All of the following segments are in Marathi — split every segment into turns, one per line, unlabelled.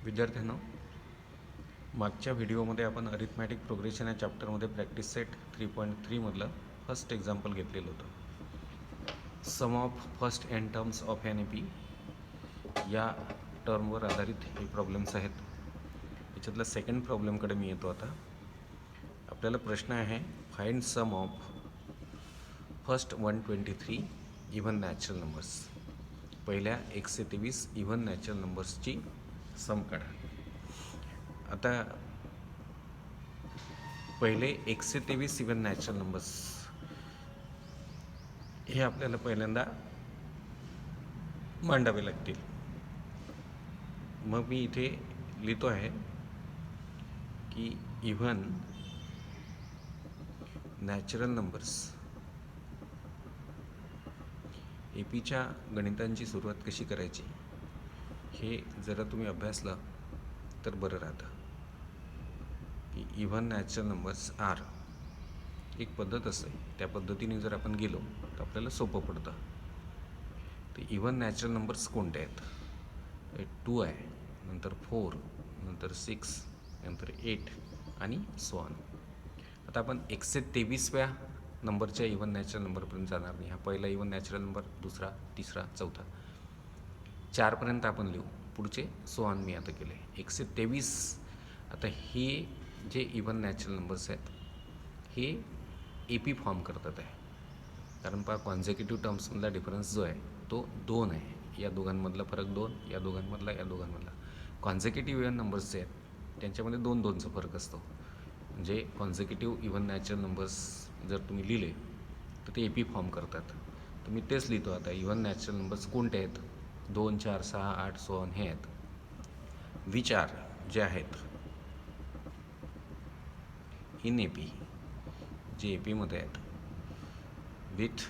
विद्यार्थ्यांनो, मागच्या व्हिडिओमध्ये आपण अरिथमॅटिक प्रोग्रेशन या चॅप्टरमध्ये प्रॅक्टिस सेट 3.3 मधलं फर्स्ट एक्झाम्पल घेतलेलं होतं. Sum of first n terms of N A P या टर्मवर आधारित हे प्रॉब्लेम्स आहेत. याच्यातल्या सेकंड प्रॉब्लेमकडे मी येतो. आता आपल्याला प्रश्न आहे, find sum of first 123 even natural numbers. पहिल्या 123 इव्हन नॅचरल नंबर्सची सम काढा. आता पहिले 123 इव्हन नॅचरल नंबर्स हे आपल्याला पहिल्यांदा मांडावे लागतील. मग मी इथे लिहितो आहे की इव्हन नॅचरल नंबर्स ए पीच्या गणितांची सुरुवात कशी करायची हे जरा तुम्ही अभ्यासलं तर बरं राहतं. की इव्हन नॅचरल नंबर्स आर एक पद्धत असते, त्या पद्धतीने जर आपण गेलो तर आपल्याला सोपं पडतं. ते इव्हन नॅचरल नंबर्स कोणते आहेत? 2 आहे, नंतर 4, नंतर 6, नंतर 8 आणि सो ऑन. आता आपण 123व्या नंबरच्या इव्हन नॅचरल नंबरपर्यंत जाणार नाही. हा पहिला इव्हन नॅचरल नंबर, दुसरा, तिसरा, चौथा, 4पर्यंत आपण लिहू. पुढचे सो ऑन मी आता केले 123. आता हे जे इव्हन नॅचरल नंबर्स आहेत हे ए पी फॉर्म करतात आहे. कारण पहा, कॉन्झिक्युटिव्ह टर्म्समधला डिफरन्स जो आहे तो 2 आहे. या दोघांमधला फरक 2, या दोघांमधला, या दोघांमधला. कॉन्झिक्युटिव्ह इव्हन नंबर्स जे आहेत त्यांच्यामध्ये 2-2चा फरक असतो. म्हणजे कॉन्झिक्युटिव्ह इव्हन नॅचरल नंबर्स जर तुम्ही लिहिले तर ते ए पी फॉर्म करतात. तर मी तेच लिहितो आता. इव्हन नॅचरल नंबर्स कोणते आहेत? 2, 4, 6, 8 सो ऑन हे आहेत. विचार जे आहेत इन ए पी, जे ए पीमध्ये आहेत, विथ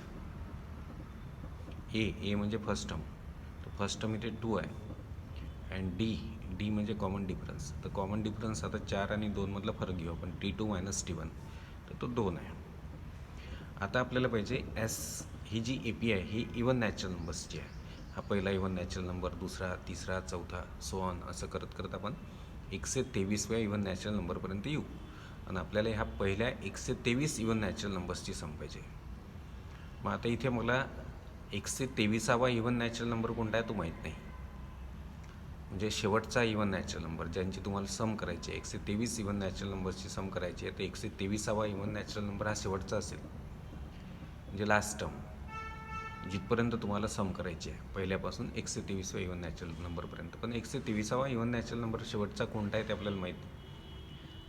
ए म्हणजे फर्स्ट टर्म, तर फर्स्ट टर्म इथे 2 आहे. अँड डी म्हणजे कॉमन डिफरन्स. तर कॉमन डिफरन्स आता 4 आणि 2 मधला फरक घेऊ आपण. T2 - T1, तर तो 2 आहे. आता आपल्याला पाहिजे एस. ही जी ए पी आहे ही इव्हन नॅचरल नंबर्सची आहे. हा पहिला इव्हन नॅचरल नंबर, दुसरा, तिसरा, चौथा, सो ऑन असं करत करत आपण 123व्या इव्हन नॅचरल नंबरपर्यंत येऊ. आणि आपल्याला ह्या पहिल्या 123 इव्हन नॅचरल नंबर्सची सम पाहिजे. मग आता इथे मला 123वा इव्हन नॅचरल नंबर कोणता आहे तो माहीत नाही. म्हणजे शेवटचा इव्हन नॅचरल नंबर ज्यांची तुम्हाला सम करायची आहे, 123 इव्हन नॅचरल नंबर्सची सम करायची आहे, तर 123वा इव्हन नॅचरल नंबर हा शेवटचा असेल. म्हणजे लास्ट टर्म जिथपर्यंत तुम्हाला सम करायची आहे, पहिल्यापासून 123व्या इव्हन नॅचरल नंबरपर्यंत. पण 123वा इव्हन नॅचरल नंबर शेवटचा कोणता आहे ते आपल्याला माहीत नाही.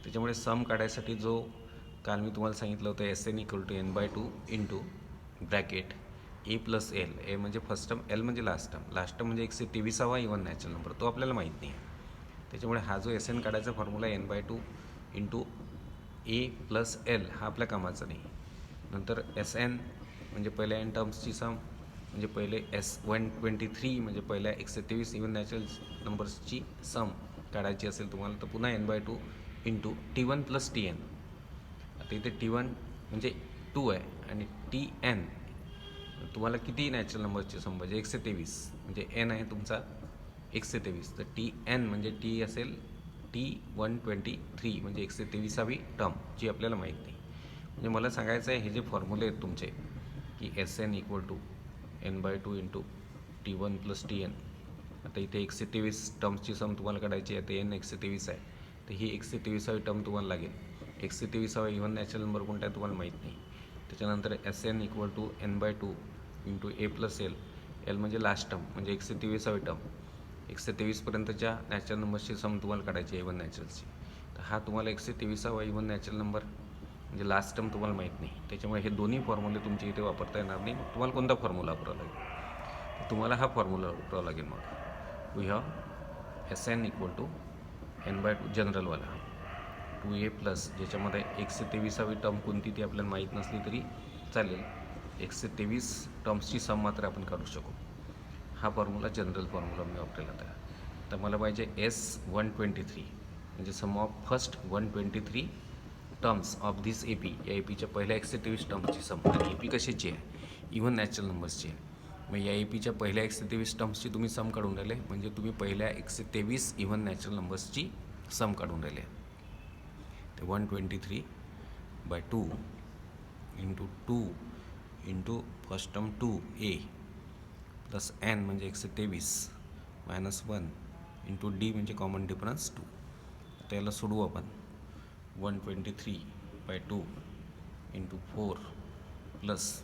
त्याच्यामुळे सम काढायसाठी जो काल मी तुम्हाला सांगितलं होतं, SN = n/2 into bracket a plus l. A म्हणजे फर्स्ट टर्म, एल म्हणजे लास्ट टर्म. लास्ट टर्म म्हणजे 123वा इव्हन नॅचरल नंबर, तो आपल्याला माहीत नाही आहे. त्याच्यामुळे हा जो SN काढायचा formula n/2 into A plus L हा आपल्या कामाचा नाही. नंतर SN म्हणजे पहिल्या एन टर्म्सची सम, म्हणजे पहिले S123 म्हणजे पहिल्या 123 इव्हन नॅचरल नंबर्सची सम काढायची असेल तुम्हाला, तर पुन्हा n/2 इंटू T1 + Tn. आता इथे T1 म्हणजे 2 आहे आणि Tn तुम्हाला किती नॅचरल नंबरची सम पाहिजे? 123 म्हणजे n आहे तुमचा 123. तर Tn म्हणजे T असेल T123 म्हणजे 123वी टर्म, जी आपल्याला माहीत नाही. म्हणजे मला सांगायचं आहे, हे जे फॉर्म्युले आहेत तुमचे की SN = n/2 into T1 + Tn. आता इथे 123 टर्म्सची सम तुम्हाला काढायची आहे, तर n 123 आहे, तर ही 123वी टर्म तुम्हाला लागेल. 123वा इव्हन नॅचरल नंबर कोणता आहे तुम्हाला माहीत नाही. त्याच्यानंतर SN = n/2 into A plus L. L म्हणजे लास्ट टर्म, म्हणजे 123वी टर्म. 123पर्यंतच्या नॅचरल नंबरची सम तुम्हाला काढायची आहे इव्हन नॅचरलची. तर हा तुम्हाला 123वा इव्हन नॅचरल नंबर म्हणजे लास्ट टर्म तुम्हाला माहीत नाही. त्याच्यामुळे हे दोन्ही फॉर्म्युले तुमच्या इथे वापरता येणार नाही. मग तुम्हाला कोणता फॉर्म्युला वापरावा लागेल? तर तुम्हाला हा फॉर्म्युला वापरावा लागेल. मग वी हॅव SN = n/2 जनरलवाला 2a प्लस, ज्याच्यामध्ये 123वी टर्म कोणती ती आपल्याला माहीत नसली तरी चालेल, 123 टर्म्सची सम मात्र आपण काढू शकू. हा फॉर्म्युला जनरल फॉर्म्युला मी वापरेला आता. तर मला पाहिजे S123 म्हणजे sum of first 123 terms of this A P. या ए पीच्या पहिल्या 123 टर्म्सची सम. आणि ए पी कशाची आहे? इव्हन नॅचरल नंबर्सची आहे. मग या ए पीच्या पहिल्या 123 टर्म्सची तुम्ही सम काढून राहिले, म्हणजे तुम्ही पहिल्या 123 इव्हन नॅचरल नंबर्सची सम काढून राहिले. ते 123/2 into 2 into first term 2a plus n म्हणजे 123 मायनस 1 इंटू डी म्हणजे कॉमन डिफरन्स 2. आता याला सोडवू आपण. 123/2 इंटू 4 प्लस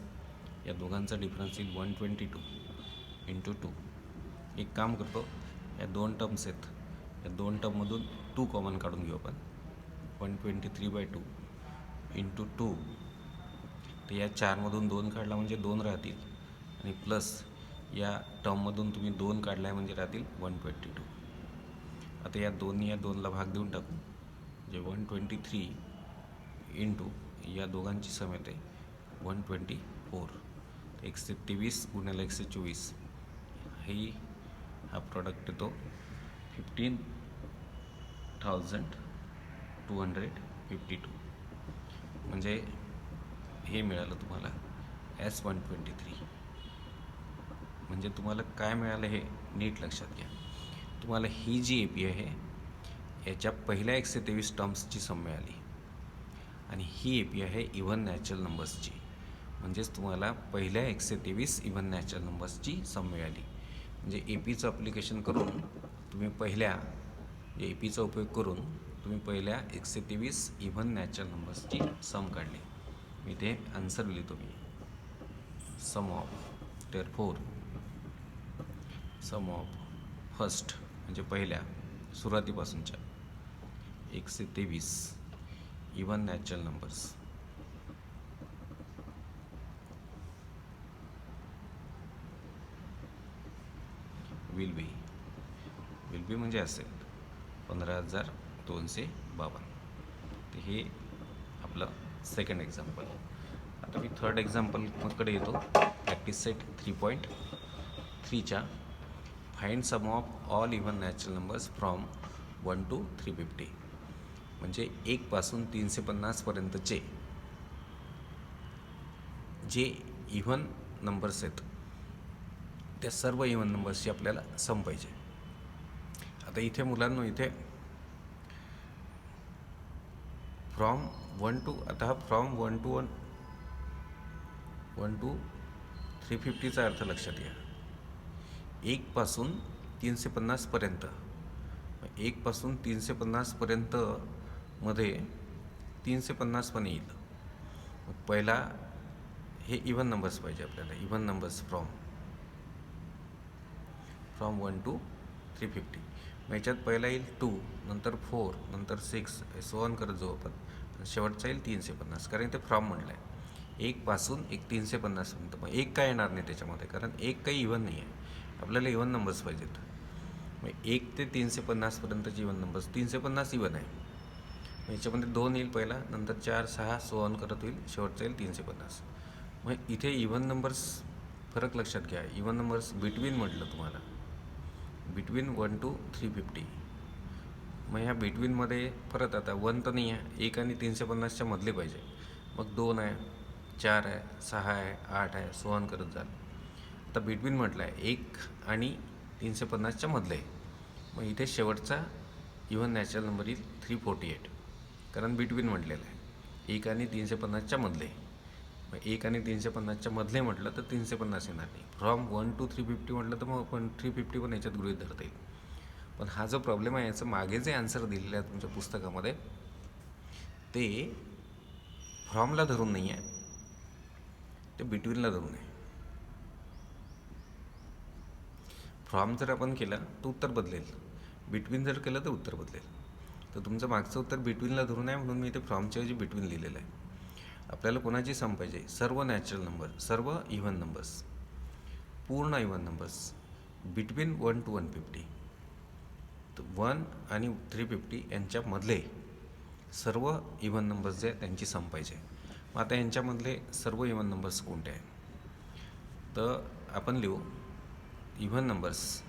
या दोघांचा डिफरन्स येईल 122 इंटू 2. एक काम करतो, या दोन टर्म्स आहेत, या दोन टर्ममधून 2 कॉमन काढून घेऊ आपण. 123/2 इंटू 2, तर या 4मधून 2 काढला म्हणजे 2 राहतील, आणि प्लस या टर्ममधून तुम्ही 2 काढला म्हणजे राहतील 122. आता या 2ला भाग देऊन टाकू, म्हणजे 123 इंटू या दोघांची सम येते 124. 123 गुणिले 124 हा प्रॉडक्ट येतो 15,252. म्हणजे हे मिळालं तुम्हाला S123. म्हणजे तुम्हाला काय मिळालं हे नीट लक्षात घ्या. तुम्हाला ही जी ए पी आहे याच्या पहिल्या 123 टर्म्सची सम मिळाली, आणि ही ए पी आहे इव्हन नॅचरल नंबर्सची. म्हणजेच तुम्हाला पहिल्या 123 इव्हन नॅचरल नंबर्सची सम मिळाली. म्हणजे ए पीचं अप्लिकेशन करून तुम्ही पहिल्या ए पीचा उपयोग करून तुम्ही पहिल्या 123 इव्हन नॅचरल नंबर्सची सम काढली. मी ते आन्सर लिहितो मी. Sum of therefore sum of first म्हणजे पहिल्या सुरुवातीपासूनच्या 123 even natural numbers will be म्हणजे असेल 15,252. तर हे आपलं सेकंड एक्झाम्पल. आता मी थर्ड एक्झाम्पलकडे येतो. प्रॅक्टिस सेट 3.3च्या find sum of all even natural numbers from 1 to 350. म्हणजे 1 पासून 350 पर्यंतचे जे इव्हन नंबर्स आहेत त्या सर्व इव्हन नंबर्सची आपल्याला सम पाहिजे. आता इथे मुलांनो, इथे फ्रॉम 1 to, आता हा फ्रॉम 1 to 350चा अर्थ लक्षात घ्या. 1 पासून 350 पर्यंत, 1 पासून 350 पर्यंत मध्ये 350 पण येईल. पहिला हे इव्हन नंबर्स पाहिजे आपल्याला. Even numbers from 1 to 350. मग याच्यात पहिला येईल 2, नंतर 4, नंतर 6, सो ऑन करत जाऊ आपण. शेवटचा येईल 350, कारण ते फ्रॉम म्हटलं आहे. 1 पासून 350 पर्यंत. मग 1 काय येणार नाही त्याच्यामध्ये, कारण 1 काही इव्हन नाही आहे. आपल्याला इव्हन नंबर्स पाहिजेत. मग 1 ते 350 पर्यंतचे इव्हन नंबर्स. 350 इव्हन आहे. मग याच्यामध्ये 2 येईल पहिला, नंतर 4, 6, सो ऑन करत होईल, शेवटचा येईल 350. मग इथे इव्हन नंबर्स फरक लक्षात घ्या. इव्हन नंबर्स बिटवीन म्हटलं तुम्हाला, बिटवीन 1 to 350. मग ह्या बिटवीनमध्ये परत आता 1 तर नाही आहे, 1 आणि 350च्या मधले पाहिजे. मग 2 आहे, 4 आहे, 6 आहे, 8 आहे, सो ऑन करत जाल. आता बिटवीन म्हटलं आहे, 1 आणि 350च्या मधले. मग इथे शेवटचा इव्हन नॅचरल नंबर येईल 348, कारण बिटवीन म्हटलेलं आहे. 1 आणि 350च्या मधले. मग 1 आणि 350च्या मधले म्हटलं तर 350 येणार नाही. फ्रॉम 1 to 350 म्हटलं तर मग आपण 350 पण याच्यात गृहीत धरता येईल. पण हा जो प्रॉब्लेम आहे, याचं मागे जे आन्सर दिलेलं आहे तुमच्या पुस्तकामध्ये, ते फ्रॉमला धरून नाही आहे, ते बिटवीनला धरून आहे. फ्रॉम जर आपण केलं तर उत्तर बदलेल, बिटवीन जर केलं तर उत्तर बदलेल. तर तुमचं मागचं उत्तर बिटवीनला धरून आहे, म्हणून मी ते फ्रॉमच्या ऐवजी बिटवीन लिहिलेलं आहे. आपल्याला कोणाची सम पाहिजे? सर्व नॅचरल नंबर, सर्व इव्हन नंबर्स, पूर्ण इव्हन नंबर्स बिटवीन 1 to 150. तर 1 आणि 350 यांच्यामधले सर्व इव्हन नंबर्स जे आहेत त्यांची सम पाहिजे. मग आता यांच्यामधले सर्व इव्हन नंबर्स कोणते आहेत? तर आपण लिहू इव्हन नंबर्स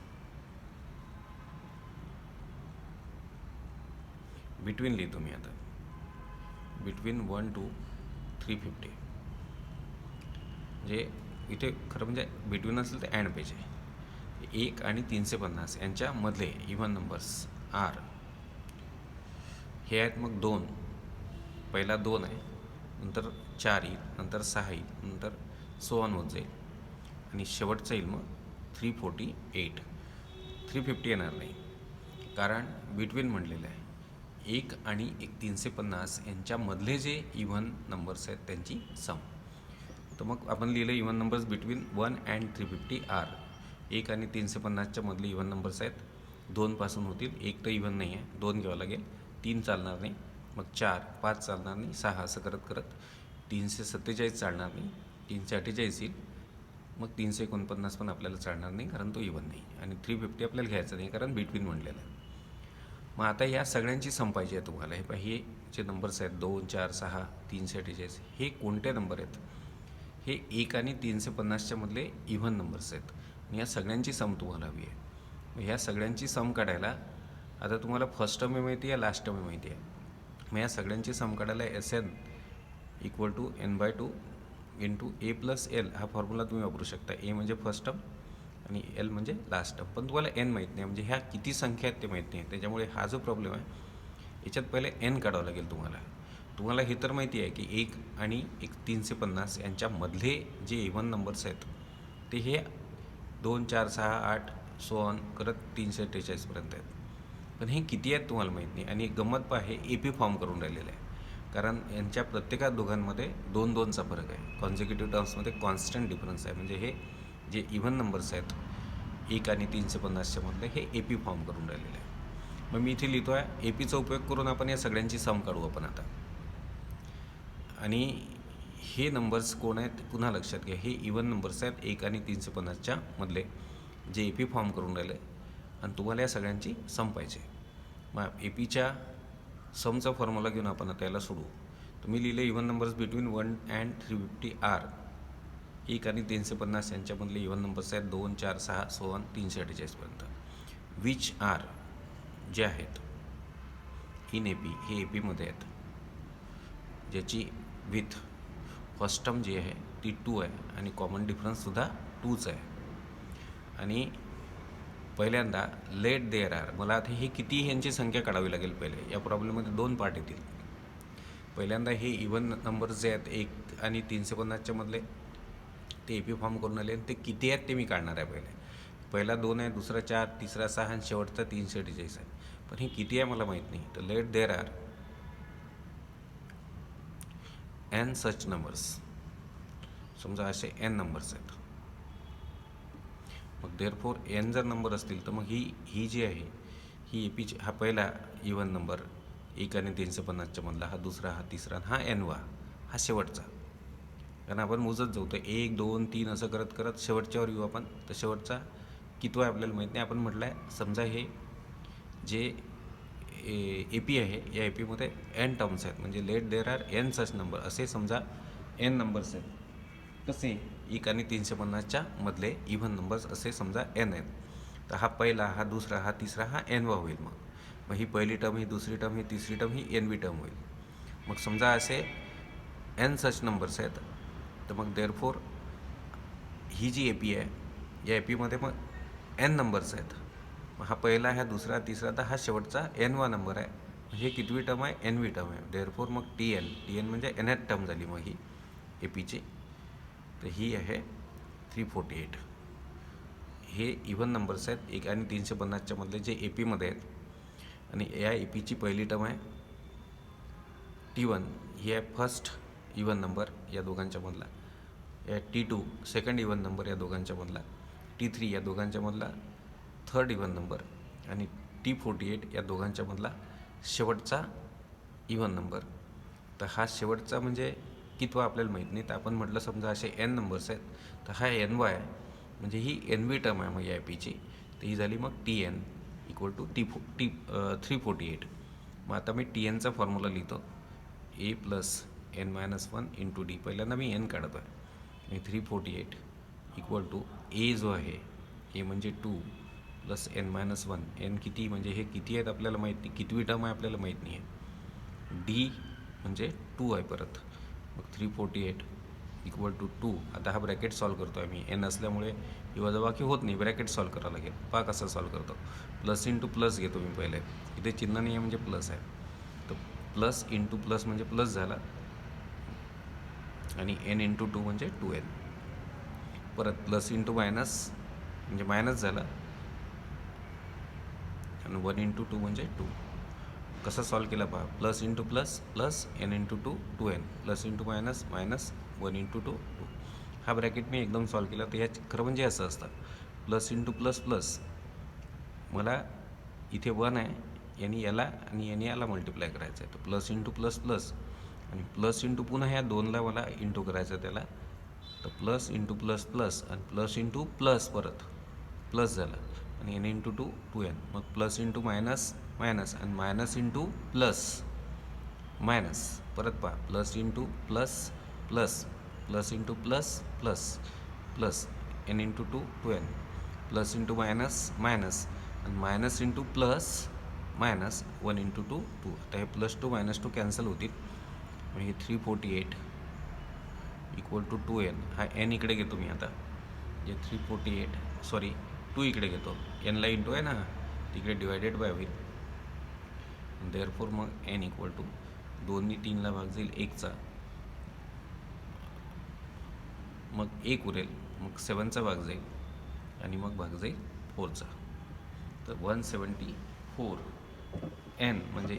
बिटवीन लिहितो मी आता. बिटवीन 1 to 350 म्हणजे इथे खरं म्हणजे बिटवीन असेल तर अँड पाहिजे. 1 आणि 350 यांच्यामधले इव्हन नंबर्स आर हे आहेत. मग 2, पहिला 2 आहे, नंतर 4 येईल, नंतर 6 येईल, नंतर 1 होत जाईल आणि शेवटचं येईल मग 348. 350 येणार नाही, कारण बिटवीन म्हणलेलं आहे. 1 आणि 350 यांच्यामधले जे इव्हन नंबर्स आहेत त्यांची सम. तर मग आपण लिहिलं even numbers between 1 and 350 are. 1 आणि 350च्या मधले इव्हन नंबर्स आहेत. 2 पासून होतील. 1 तर इव्हन नाही आहे, 2 घ्यावं लागेल. 3 चालणार नाही, मग 4, 5 चालणार नाही, 6 असं करत करत 347 चालणार नाही, 348 येईल, मग 349 पण आपल्याला चालणार नाही कारण तो इव्हन नाही, आणि 350 आपल्याला घ्यायचं नाही कारण बिटवीन म्हणलेलं आहे. मग आता या सगळ्यांची सम पाहिजे आहे तुम्हाला. हे जे नंबर्स आहेत 2, 4, 6, 348 हे कोणते नंबर आहेत? हे 1 आणि 350च्या मधले इव्हन नंबर्स आहेत आणि या सगळ्यांची सम तुम्हाला हवी आहे. मग ह्या सगळ्यांची सम काढायला आता तुम्हाला फर्स्ट टर्म माहिती आहे, लास्ट टर्म माहिती आहे. मग या सगळ्यांची सम काढायला SN = n/2 इंटू A+L हा फॉर्म्युला तुम्ही वापरू शकता. A म्हणजे फर्स्ट टर्म आणि L म्हणजे लास्ट टर्म. पण तुम्हाला n माहीत नाही, म्हणजे ह्या किती संख्या आहेत ते माहीत नाही. त्याच्यामुळे हा जो प्रॉब्लेम आहे याच्यात पहिले n काढावं लागेल तुम्हाला. तुम्हाला हे तर माहिती आहे की 1 आणि 350 यांच्यामधले जे इव्हन नंबर्स आहेत ते हे 2, 4, 6, 8 सोन करत 343पर्यंत आहेत. पण हे किती आहेत तुम्हाला माहीत नाही. आणि गंमत पहा, हे AP फॉर्म करून राहिलेलं आहे, कारण यांच्या प्रत्येका दोघांमध्ये 2-2चा फरक आहे. कॉन्झिक्युटिव्ह टर्म्समध्ये कॉन्स्टंट डिफरन्स आहे. म्हणजे हे जे इव्हन नंबर्स आहेत 1 आणि 350च्या मधले हे AP फॉर्म करून राहिलेले आहे. मग मी इथे लिहितो आहे APचा उपयोग करून आपण या सगळ्यांची सम काढू आपण आता. आणि हे नंबर्स कोण आहेत पुन्हा लक्षात घ्या. हे इव्हन नंबर्स आहेत 1 आणि 350च्या मधले जे AP फॉर्म करून राहिले, आणि तुम्हाला या सगळ्यांची सम पाहिजे. मग APच्या समचा फॉर्म्युला घेऊन आपण आता याला सोडू. तुम्ही लिहिले even numbers between 1 and 350 are. 1 आणि 350 यांच्यामधले इव्हन नंबर्स आहेत 2, 4, 6 सोन 348पर्यंत. विच आर जे आहेत इन AP, हे APमध्ये आहेत, ज्याची विथ फर्स्ट टर्म जी आहे ती 2 आहे आणि कॉमन डिफरन्ससुद्धा 2च आहे. आणि पहिल्यांदा लेट देअर आर. मला आता हे किती ह्यांची संख्या काढावी लागेल पहिले. या प्रॉब्लेममध्ये 2 पार्ट येतील. पहिल्यांदा हे इव्हन नंबर्स जे आहेत 1 आणि 350च्या मधले ते AP फॉर्म करून आले, ते किती आहेत ते मी काढणार आहे. पहिला 2 आहे, दुसरा 4, तिसरा 6 आणि शेवटचा 348 आहे. पण हे किती आहे मला माहीत नाही. तर let there are n such numbers. समजा असे n नंबर्स आहेत. मग देअरफॉर n जर नंबर असतील तर मग ही जी आहे ही APची, हा पहिला इव्हन नंबर 1 आणि 350च्या मधला, हा दुसरा, हा तिसरा, हा n हा शेवटचा. कारण आपण मोजत जाऊ तर 1, 2, 3 असं करत करत शेवटच्यावर येऊ आपण. तर शेवटचा कितवा आहे आपल्याला माहीत नाही. आपण म्हटलं आहे समजा हे जे AP आहे या APमध्ये n टर्म्स आहेत, म्हणजे let there are n such number असे समजा n नंबर्स आहेत. कसे? 1 आणि 350च्या मधले इव्हन नंबर्स असे समजा n आहेत. तर हा पहिला, हा दुसरा, हा तिसरा, हा n होईल. मग ही पहिली टर्म, ही दुसरी टर्म, ही तिसरी टर्म, ही NV टर्म होईल. मग समजा असे n सच नंबर्स आहेत. तर मग देअरफॉर ही जी AP आहे या APमध्ये मग n नंबर्स आहेत. मग हा पहिला, हा दुसरा, तिसरा, तर हा शेवटचा n नंबर आहे. हे कितवी टर्म आहे? NV टर्म आहे. देअरफॉर मग TN म्हणजे nth टर्म झाली मग ही APची. तर ही आहे 348. हे इव्हन नंबर्स आहेत 1 आणि 350च्या मधले जे APमध्ये आहेत. आणि या APची पहिली टर्म आहे T1, ही आहे फर्स्ट इव्हन नंबर या दोघांच्या मधला. या T2 सेकंड इव्हन नंबर या दोघांच्या मधला. T3 या दोघांच्या मधला थर्ड इव्हन नंबर. आणि T48 या दोघांच्या मधला शेवटचा इव्हन नंबर. तर हा शेवटचा म्हणजे कितवा आपल्याला माहीत नाही. तर आपण म्हटलं समजा असे n नंबर्स आहेत, तर हा NY आहे, म्हणजे ही NV टर्म आहे मग या APची. तर ही झाली मग TN = 348. मग आता मी TNचा फॉर्म्युला लिहितो. A+n-1 into D. पहिल्यांदा मी n काढतो आहे. आणि 348 = A जो आहे A म्हणजे 2 + n-1. n किती म्हणजे हे किती आहेत आपल्याला माहीत नाही. कितवी टर्म आहे आपल्याला माहीत नाही आहे. D म्हणजे 2 आहे परत. मग 348 इक्वल टू 2. आता हा ब्रॅकेट सॉल्व करतो आहे मी, एन असल्यामुळे ही वजाबाकी होत नाही, ब्रॅकेट सॉल्व करावं लागेल. पहा कसं सॉल्व करतो. प्लस इंटू प्लस घेतो मी पहिले, इथे चिन्ह नाही आहे म्हणजे प्लस आहे, तर प्लस इंटू प्लस म्हणजे प्लस झाला, आणि एन इंटू 2 म्हणजे 2n. परत प्लस इंटू मायनस म्हणजे मायनस झाला, आणि 1 इंटू 2 म्हणजे 2. कसा सॉल्व केला पहा. Plus into plus plus N into 2 2n, plus into minus minus 1 into 2 2. हा ब्रॅकेट मी एकदम सॉल्व केला. तर या खरं म्हणजे असं असतं, प्लस इंटू प्लस प्लस, मला इथे 1 आहे, याने याला आणि याने याला मल्टिप्लाय करायचं आहे, तर प्लस इंटू प्लस प्लस, आणि प्लस इंटू पुन्हा ह्या 2ला मला इंटू करायचं आहे त्याला, तर प्लस इंटू प्लस प्लस, आणि प्लस इंटू प्लस परत प्लस झाला, आणि एन इंटू 2 2n. मग प्लस इंटू मायनस मायनस, आणि मायनस इंटू प्लस मायनस, परत पहा plus into plus plus, plus into plus plus plus, N into 2 2n, plus into minus minus, आणि minus into plus minus 1 into 2 2. आता हे प्लस 2 मायनस 2 कॅन्सल होतील, मग हे 348 इक्वल टू 2n. हा एन इकडे घेतो मी आता, जे 348 सॉरी 2 इकडे घेतो, एनला इंटू आहे ना, तिकडे डिवायडेड बाय होईल. देअरफॉर मग एन इक्वल टू 2नी 3ला भाग जाईल 1चा, मग 1 उरेल, मग 7चा भाग जाईल, आणि मग भाग जाईल 4चा. तर 174 एन म्हणजे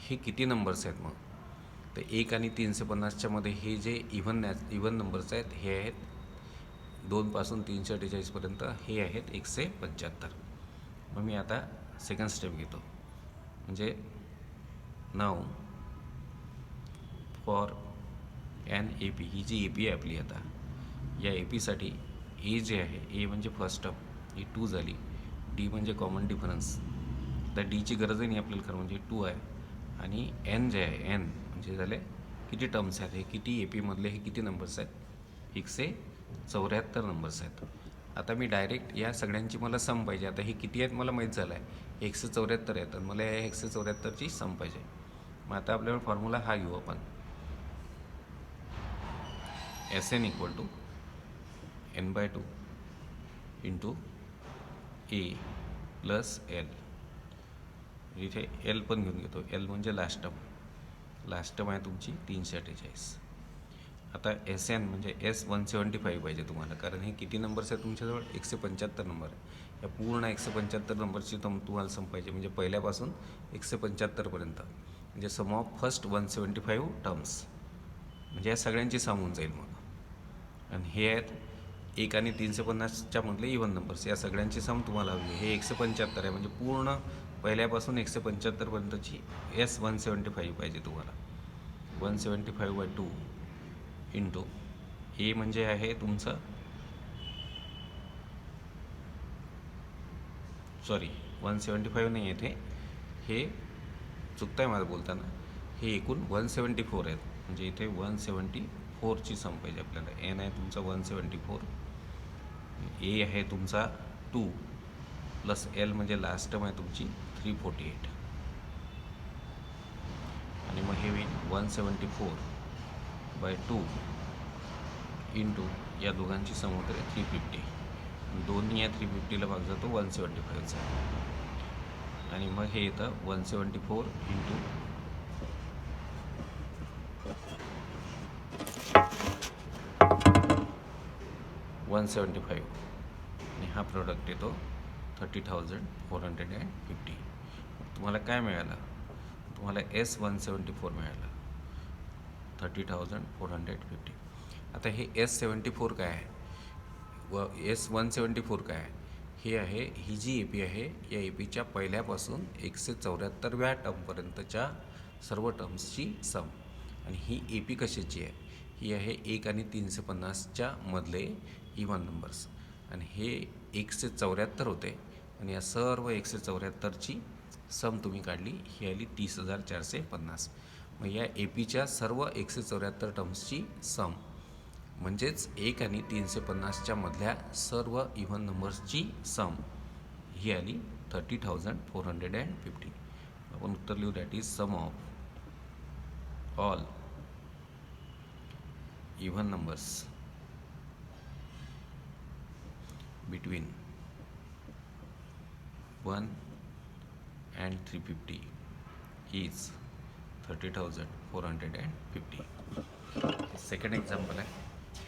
हे किती नंबर्स आहेत मग. तर 1 आणि 350च्या मध्ये हे जे इव्हन नंबर्स आहेत हे आहेत 2 पासून 348पर्यंत, हे आहेत 175. मग मी आता सेकंड स्टेप घेतो, म्हणजे नाव फॉर एन ए पी. ही जी ए पी आहे आपली, आता या ए पीसाठी ए जे आहे, ए म्हणजे फर्स्ट टर्म, ही 2 झाली, डी म्हणजे कॉमन डिफरन्स, तर डीची गरजही नाही आपल्याला खरं म्हणजे 2 आहे, आणि एन जे आहे, एन म्हणजे झाले किती टर्म्स आहेत, हे किती ए पीमधले हे किती नंबर्स आहेत, 174 नंबर्स आहेत. आता मी डायरेक्ट या सगळ्यांची मला सम पाहिजे. आता हे किती आहेत मला माहीत झालं आहे, 174 आहेत, आणि मला या 174ची सम पाहिजे. मग आता आपल्याला फॉर्म्युला हा घेऊ आपण, S N equal to n/2 into A plus L. इथे एल पण घेऊन घेतो, एल म्हणजे लास्ट टर्म आहे तुमची 348. आता एस एन म्हणजे एस 175 पाहिजे तुम्हाला, कारण हे किती नंबर्स आहेत तुमच्याजवळ, 175 नंबर आहे. या पूर्ण 175 नंबरची तुम्हाला सम पाहिजे, म्हणजे पहिल्यापासून 175पर्यंत, म्हणजे सम ऑफ फर्स्ट 175 टर्म्स, म्हणजे या सगळ्यांची सम होऊन जाईल मग. आणि हे आहेत 1 आणि 350च्या मधले इव्हन नंबर्स, या सगळ्यांची सम तुम्हाला हवी. हे 175 आहे, म्हणजे पूर्ण पहिल्यापासून 175पर्यंतची एस 175 पाहिजे तुम्हाला. 175/2 इंटू ए म्हणजे आहे तुमचं, सॉरी 175 नाही येथे, हे चुकतं आहे माझं बोलताना, हे एकूण 174 आहेत, म्हणजे इथे 174ची सम पाहिजे आपल्याला. एन आहे तुमचा 174, ए आहे तुमचा 2 प्लस एल म्हणजे लास्ट टर्म आहे तुमची 348, आणि मग हे होईल 174/2 इंटू या दोघांची सम होते 350, दोन्ही या 350ला भाग जातो 175चा, आणि मग हे येतं 174 इंटू 175, आणि हा प्रोडक्ट येतो 30,450. तुम्हाला काय मिळालं, तुम्हाला एस 174 मिळालं, 30,450. आता हे एस 74 काय आहे व एस 174 काय आहे, हे आहे ही जी ए पी आहे, या ए पीच्या पहिल्यापासून 174व्या टर्मपर्यंतच्या सर्व टर्म्सची सम. आणि ही ए पी कशाची आहे, ही आहे 1 आणि 350च्या मधले इव्हन नंबर्स, आणि हे 174 होते, आणि या सर्व 174ची सम तुम्ही काढली, ही आली 30,450. मग या ए पीच्या सर्व 174 टर्म्सची सम, म्हणजेच 1 आणि 350च्या मधल्या सर्व इव्हन नंबर्सची सम, ही आली 30,450. आपण उत्तर लिहू, that is sum of all even numbers between 1 and 350 is 30,450. Second example आहे.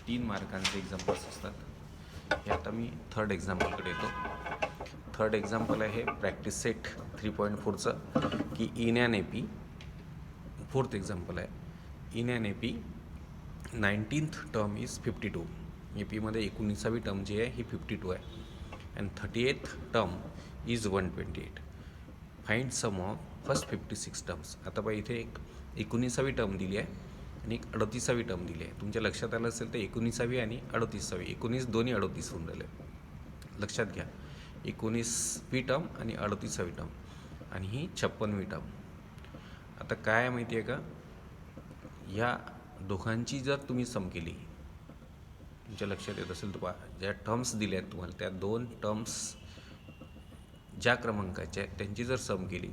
3 मार्कांचे एक्झाम्पल्स असतात. हे आता मी थर्ड एक्झाम्पलकडे येतो. थर्ड एक्झाम्पल आहे प्रॅक्टिस सेट 3.4चं की in an AP. Fourth example आहे in an AP 19th term is 52. APमध्ये 19वी टर्म जी आहे ही 52 आहे and 38th term is 128. Find sum of first 56 terms. आता बघा इथे एक 19वी टर्म दिली आहे आणि एक 38वी टर्म दिली आहे. तुमच्या लक्षात आलं असेल तर 19वी आणि 38वी 19 दोन्ही 38 होऊन राहिले. लक्षात घ्या 19वी टर्म आणि 38वी टर्म आणि ही 56वी टर्म. आता काय आहे माहिती आहे का, या दोघांची जर तुम्ही सम केली, तुमच्या लक्षात येत असेल तर ज्या टर्म्स दिल्या आहेत तुम्हाला त्या दोन टर्म्स ज्या क्रमांकाच्या आहेत त्यांची जर सम केली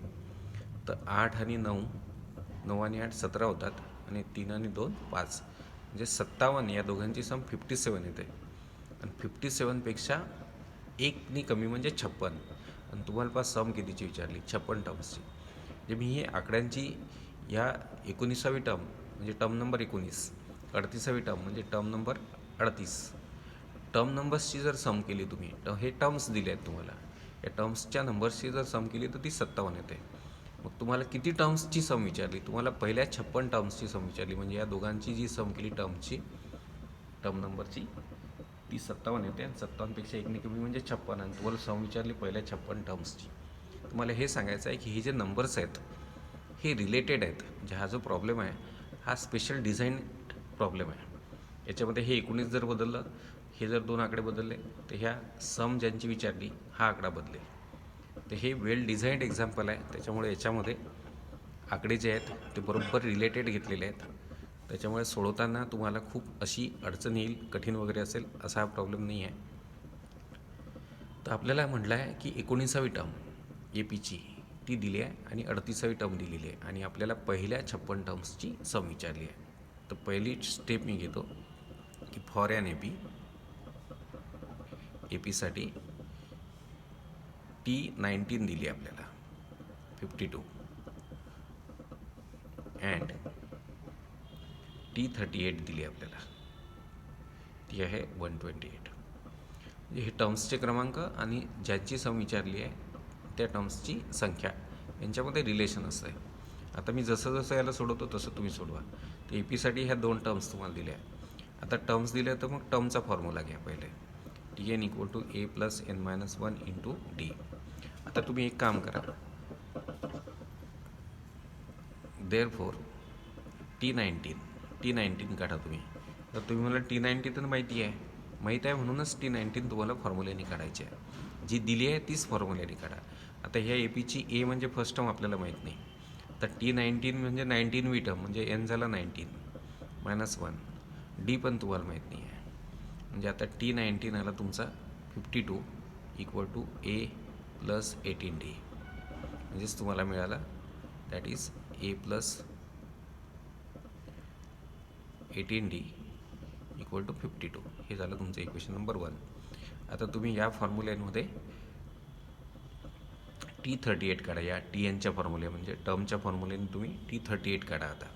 तर 8 आणि 9, 9 आणि 8 17 होतात आणि 3 आणि 2 5, म्हणजे 57. या दोघांची सम 57 येते आणि 57पेक्षा एकनी कमी म्हणजे 56. आणि तुम्हाला पास सम कितीची विचारली 56 टर्म्सची. म्हणजे मी ही आकड्यांची या 19वी टर्म म्हणजे टर्म नंबर 19, 38वी टर्म म्हणजे टर्म नंबर 38, टर्म नंबर्सची जर सम केली तुम्ही तर हे टर्म्स दिले आहेत तुम्हाला, या टर्म्सच्या नंबर्सची जर सम केली तर ती 57 येते. मग तुम्हाला किती टर्म्सची सम विचारली, तुम्हाला पहिल्या 56 टर्म्सची सम विचारली. म्हणजे या दोघांची जी सम केली टर्मची, टर्म नंबरची, ती 57 येते आणि 57पेक्षा एकने कमी म्हणजे 56. आणि तुम्हाला सम विचारली पहिल्या 56 टर्म्सची. तुम्हाला हे सांगायचं आहे की हे जे नंबर्स आहेत हे रिलेटेड आहेत. म्हणजे हा जो प्रॉब्लेम आहे हा स्पेशल डिझाईन प्रॉब्लेम आहे. याच्यामध्ये हे 19 जर बदललं, हे जर 2 आकडे बदलले तर ह्या सम ज्यांची विचारली हा आकडा बदलेल. तर हे वेल डिझाईन्ड एक्झाम्पल आहे. त्याच्यामुळे याच्यामध्ये आकडे जे आहेत ते बरोबर रिलेटेड घेतलेले आहेत. त्याच्यामुळे सोडवताना तुम्हाला खूप अशी अडचण येईल, कठीण वगैरे असेल असा हा प्रॉब्लेम नाही आहे. तर आपल्याला म्हटलं आहे की 19वी टर्म APची ती दिली आहे आणि 38वी टर्म दिलेली आहे आणि आपल्याला पहिल्या 56 टर्म्सची सम विचारली आहे. तर पहिली स्टेप मी घेतो की फॉर ॲन APसाठी T19 दिली आहे आपल्याला 52 अँड T38 दिली आहे आपल्याला, ती आहे 128. म्हणजे हे टर्म्सचे क्रमांक आणि ज्याची सम विचारली आहे त्या टर्म्सची संख्या यांच्यामध्ये रिलेशन असतं आहे. आता मी जसं जसं याला सोडवतो तसं तुम्ही सोडवा. तर APसाठी ह्या 2 टर्म्स तुम्हाला दिल्या आहे. आता टर्म्स दिल्या तर मग टर्मचा फॉर्म्युला घ्या पहिले. Tn = a + n - 1 × d. आता तुम्ही एक काम करा, देअरफॉर T19 काढा तुम्ही. तर तुम्ही मला T19 तर माहिती आहे म्हणूनच T19 तुम्हाला फॉर्म्युल्याने काढायची आहे. जी दिली आहे तीच फॉर्म्युल्याने काढा. आता ह्या APची A म्हणजे फर्स्ट टर्म आपल्याला माहीत नाही, तर T19 म्हणजे 19वी टर्म म्हणजे n झाला 19 - 1, D पण तुम्हाला माहीत नाही आहे. म्हणजे आता T19 आला तुमचा 52 = A + 18D. म्हणजेच तुम्हाला मिळाला दॅट इज A + 18D = 52. हे झालं तुमचं इक्वेशन नंबर 1. आता तुम्ही या फॉर्म्युल्यामध्ये T38 काढा. या TNच्या फॉर्म्युल्या म्हणजे टर्मच्या फॉर्म्युल्याने तुम्ही T38 काढा. आता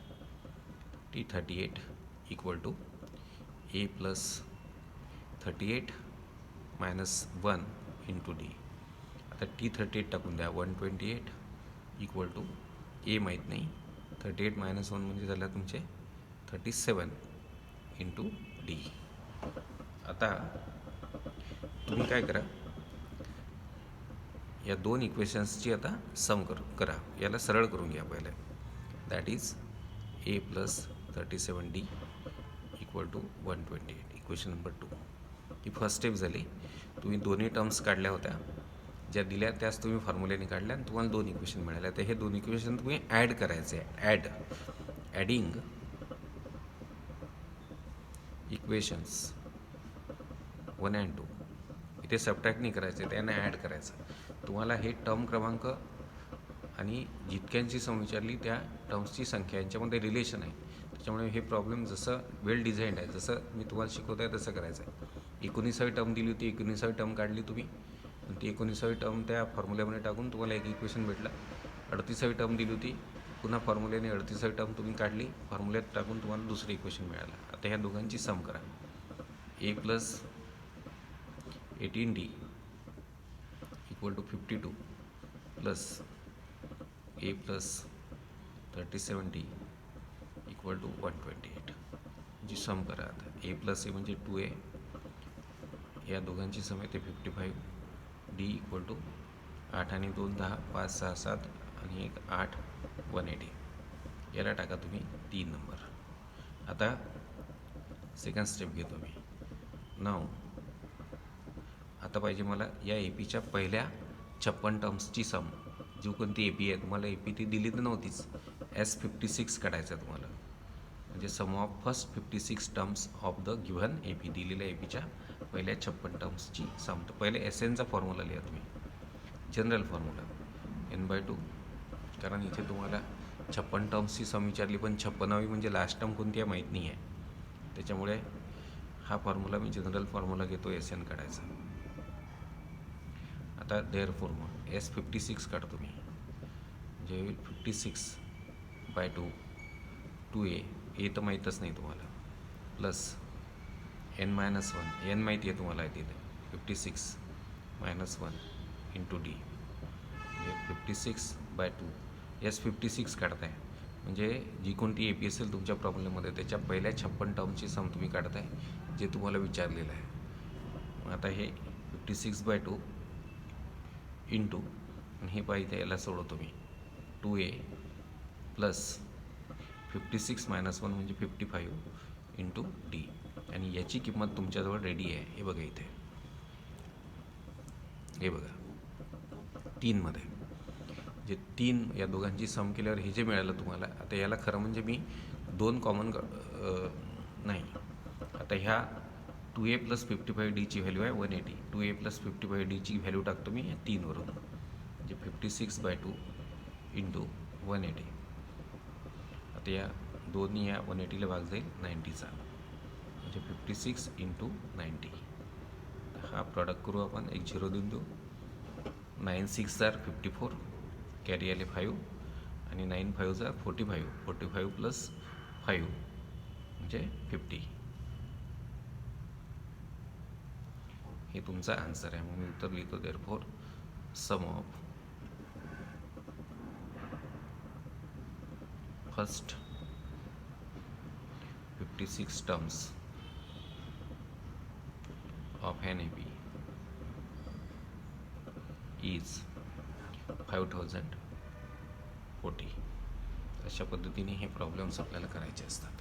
T38 = A + 38 - 1 × D. आता T38 टाकून द्या. 128 = A माहीत नाही, 38 - 1 म्हणजे झालं तुमचे 37 × D. आता तुम्ही काय करा, या 2 इक्वेशन्सची आता सम करा. याला सरळ करून घ्या पहिले. That is A + 37D = 128. Equation number 2 he first step झाली. तुम्ही दोन्ही टर्म्स काढल्या होत्या, ज्या दिल्या त्याच तुम्ही फॉर्म्युल्याने काढल्या आणि तुम्हाला 2 इक्वेशन मिळाल्या. तर हे 2 इक्वेशन तुम्ही ॲड करायचे आहे. Adding equations 1 and 2. इथे सबट्रॅक्ट नाही करायचं, त्यांना ॲड करायचं. तुम्हाला हे टर्म क्रमांक आणि जितक्यांची सम विचारली त्या टर्म्सची संख्या यांच्यामध्ये रिलेशन आहे. त्याच्यामुळे हे प्रॉब्लेम जसं वेल डिझाईन्ड आहे, जसं मी तुम्हाला शिकवत आहे तसं करायचं आहे. 19वी टर्म दिली होती, 19वी टर्म काढली तुम्ही आणि ती 19वी टर्म त्या फॉर्म्युल्यामध्ये टाकून तुम्हाला एक इक्वेशन भेटलं. 38वी टर्म दिली होती, पुन्हा फॉर्म्युल्याने 38वी टर्म तुम्ही काढली, फॉर्म्युल्यात टाकून तुम्हाला दुसरं इक्वेशन मिळालं. आता ह्या दोघांची सम करा. A plus 18D equal to 52 plus a plus 37D equal to 128 जी सम करा. आता ए प्लस ए म्हणजे 2A, या दोघांची सम आहे ते 55. डी इक्वल टू 8 आणि 2 10, 5 6 7 आणि 1 8 180. याला टाका तुम्ही 3 नंबर. आता सेकंड स्टेप घेतो मी. नाव आता पाहिजे मला या ए पीच्या पहिल्या 56 टर्म्सची सम. जो कोणती ए पी आहे, तुम्हाला ए पी ती दिली तर नव्हतीच. S56 काढायचं आहे तुम्हाला, म्हणजे sum of first 56 terms of the given A P. दिलेल्या ए पीच्या पहिल्या 56 टर्म्सची सम. तर पहिले एस एनचा फॉर्म्युला लिहा तुम्ही, जनरल फॉर्म्युला n/2. कारण इथे तुम्हाला 56 टर्म्सची सम विचारली, पण 56वी म्हणजे लास्ट टर्म कोणती आहे माहीत नाही आहे. त्याच्यामुळे हा फॉर्म्युला मी जनरल फॉर्म्युला घेतो एस एन काढायचा. आता देअर फोर मग S56 काढतो मी, म्हणजे 56/2 2A. ए तर माहीतच नाही तुम्हाला, प्लस n-1. n माहिती आहे तुम्हाला, तिथे 56 - 1 इंटू डी, म्हणजे 56/2. S56 काढताय म्हणजे जी कोणती ए पी असेल तुमच्या प्रॉब्लेममध्ये त्याच्या पहिल्या 56 टर्मची सम तुम्ही काढताय, जे तुम्हाला विचारलेलं आहे. मग आता हे 56/2 इंटू, आणि हे पाहिजे याला सोडवतो मी, 2A प्लस 56 - 1 म्हणजे 55 इंटू डी. आणि याची किंमत तुमच्याजवळ रेडी आहे. हे बघा इथे, हे बघा 3मध्ये, जे 3 या दोघांची सम केल्यावर हे जे मिळालं तुम्हाला. आता याला खरं म्हणजे मी 2 कॉमन नाही. आता ह्या 2A प्लस 55Dची व्हॅल्यू आहे 180. 2A प्लस 55Dची व्हॅल्यू टाकतो मी या 3वरून, म्हणजे 56/2 इंटू 180. आता या दोन्ही या 180ला भाग जाईल 90चा, म्हणजे 56 इंटू 90. हा प्रॉडक्ट करू आपण, एक 0 देऊन देऊ. 9 6 जार 54, कॅरी आले 5, आणि 9 5 जार 45. 45 प्लस 5 म्हणजे 50. हे तुमचा आन्सर आहे. मग मी उत्तर लिहितो, therefore sum of first 56 terms of N A P is 5040. अशा पद्धतीने हे प्रॉब्लेम्स आपल्याला करायचे असतात.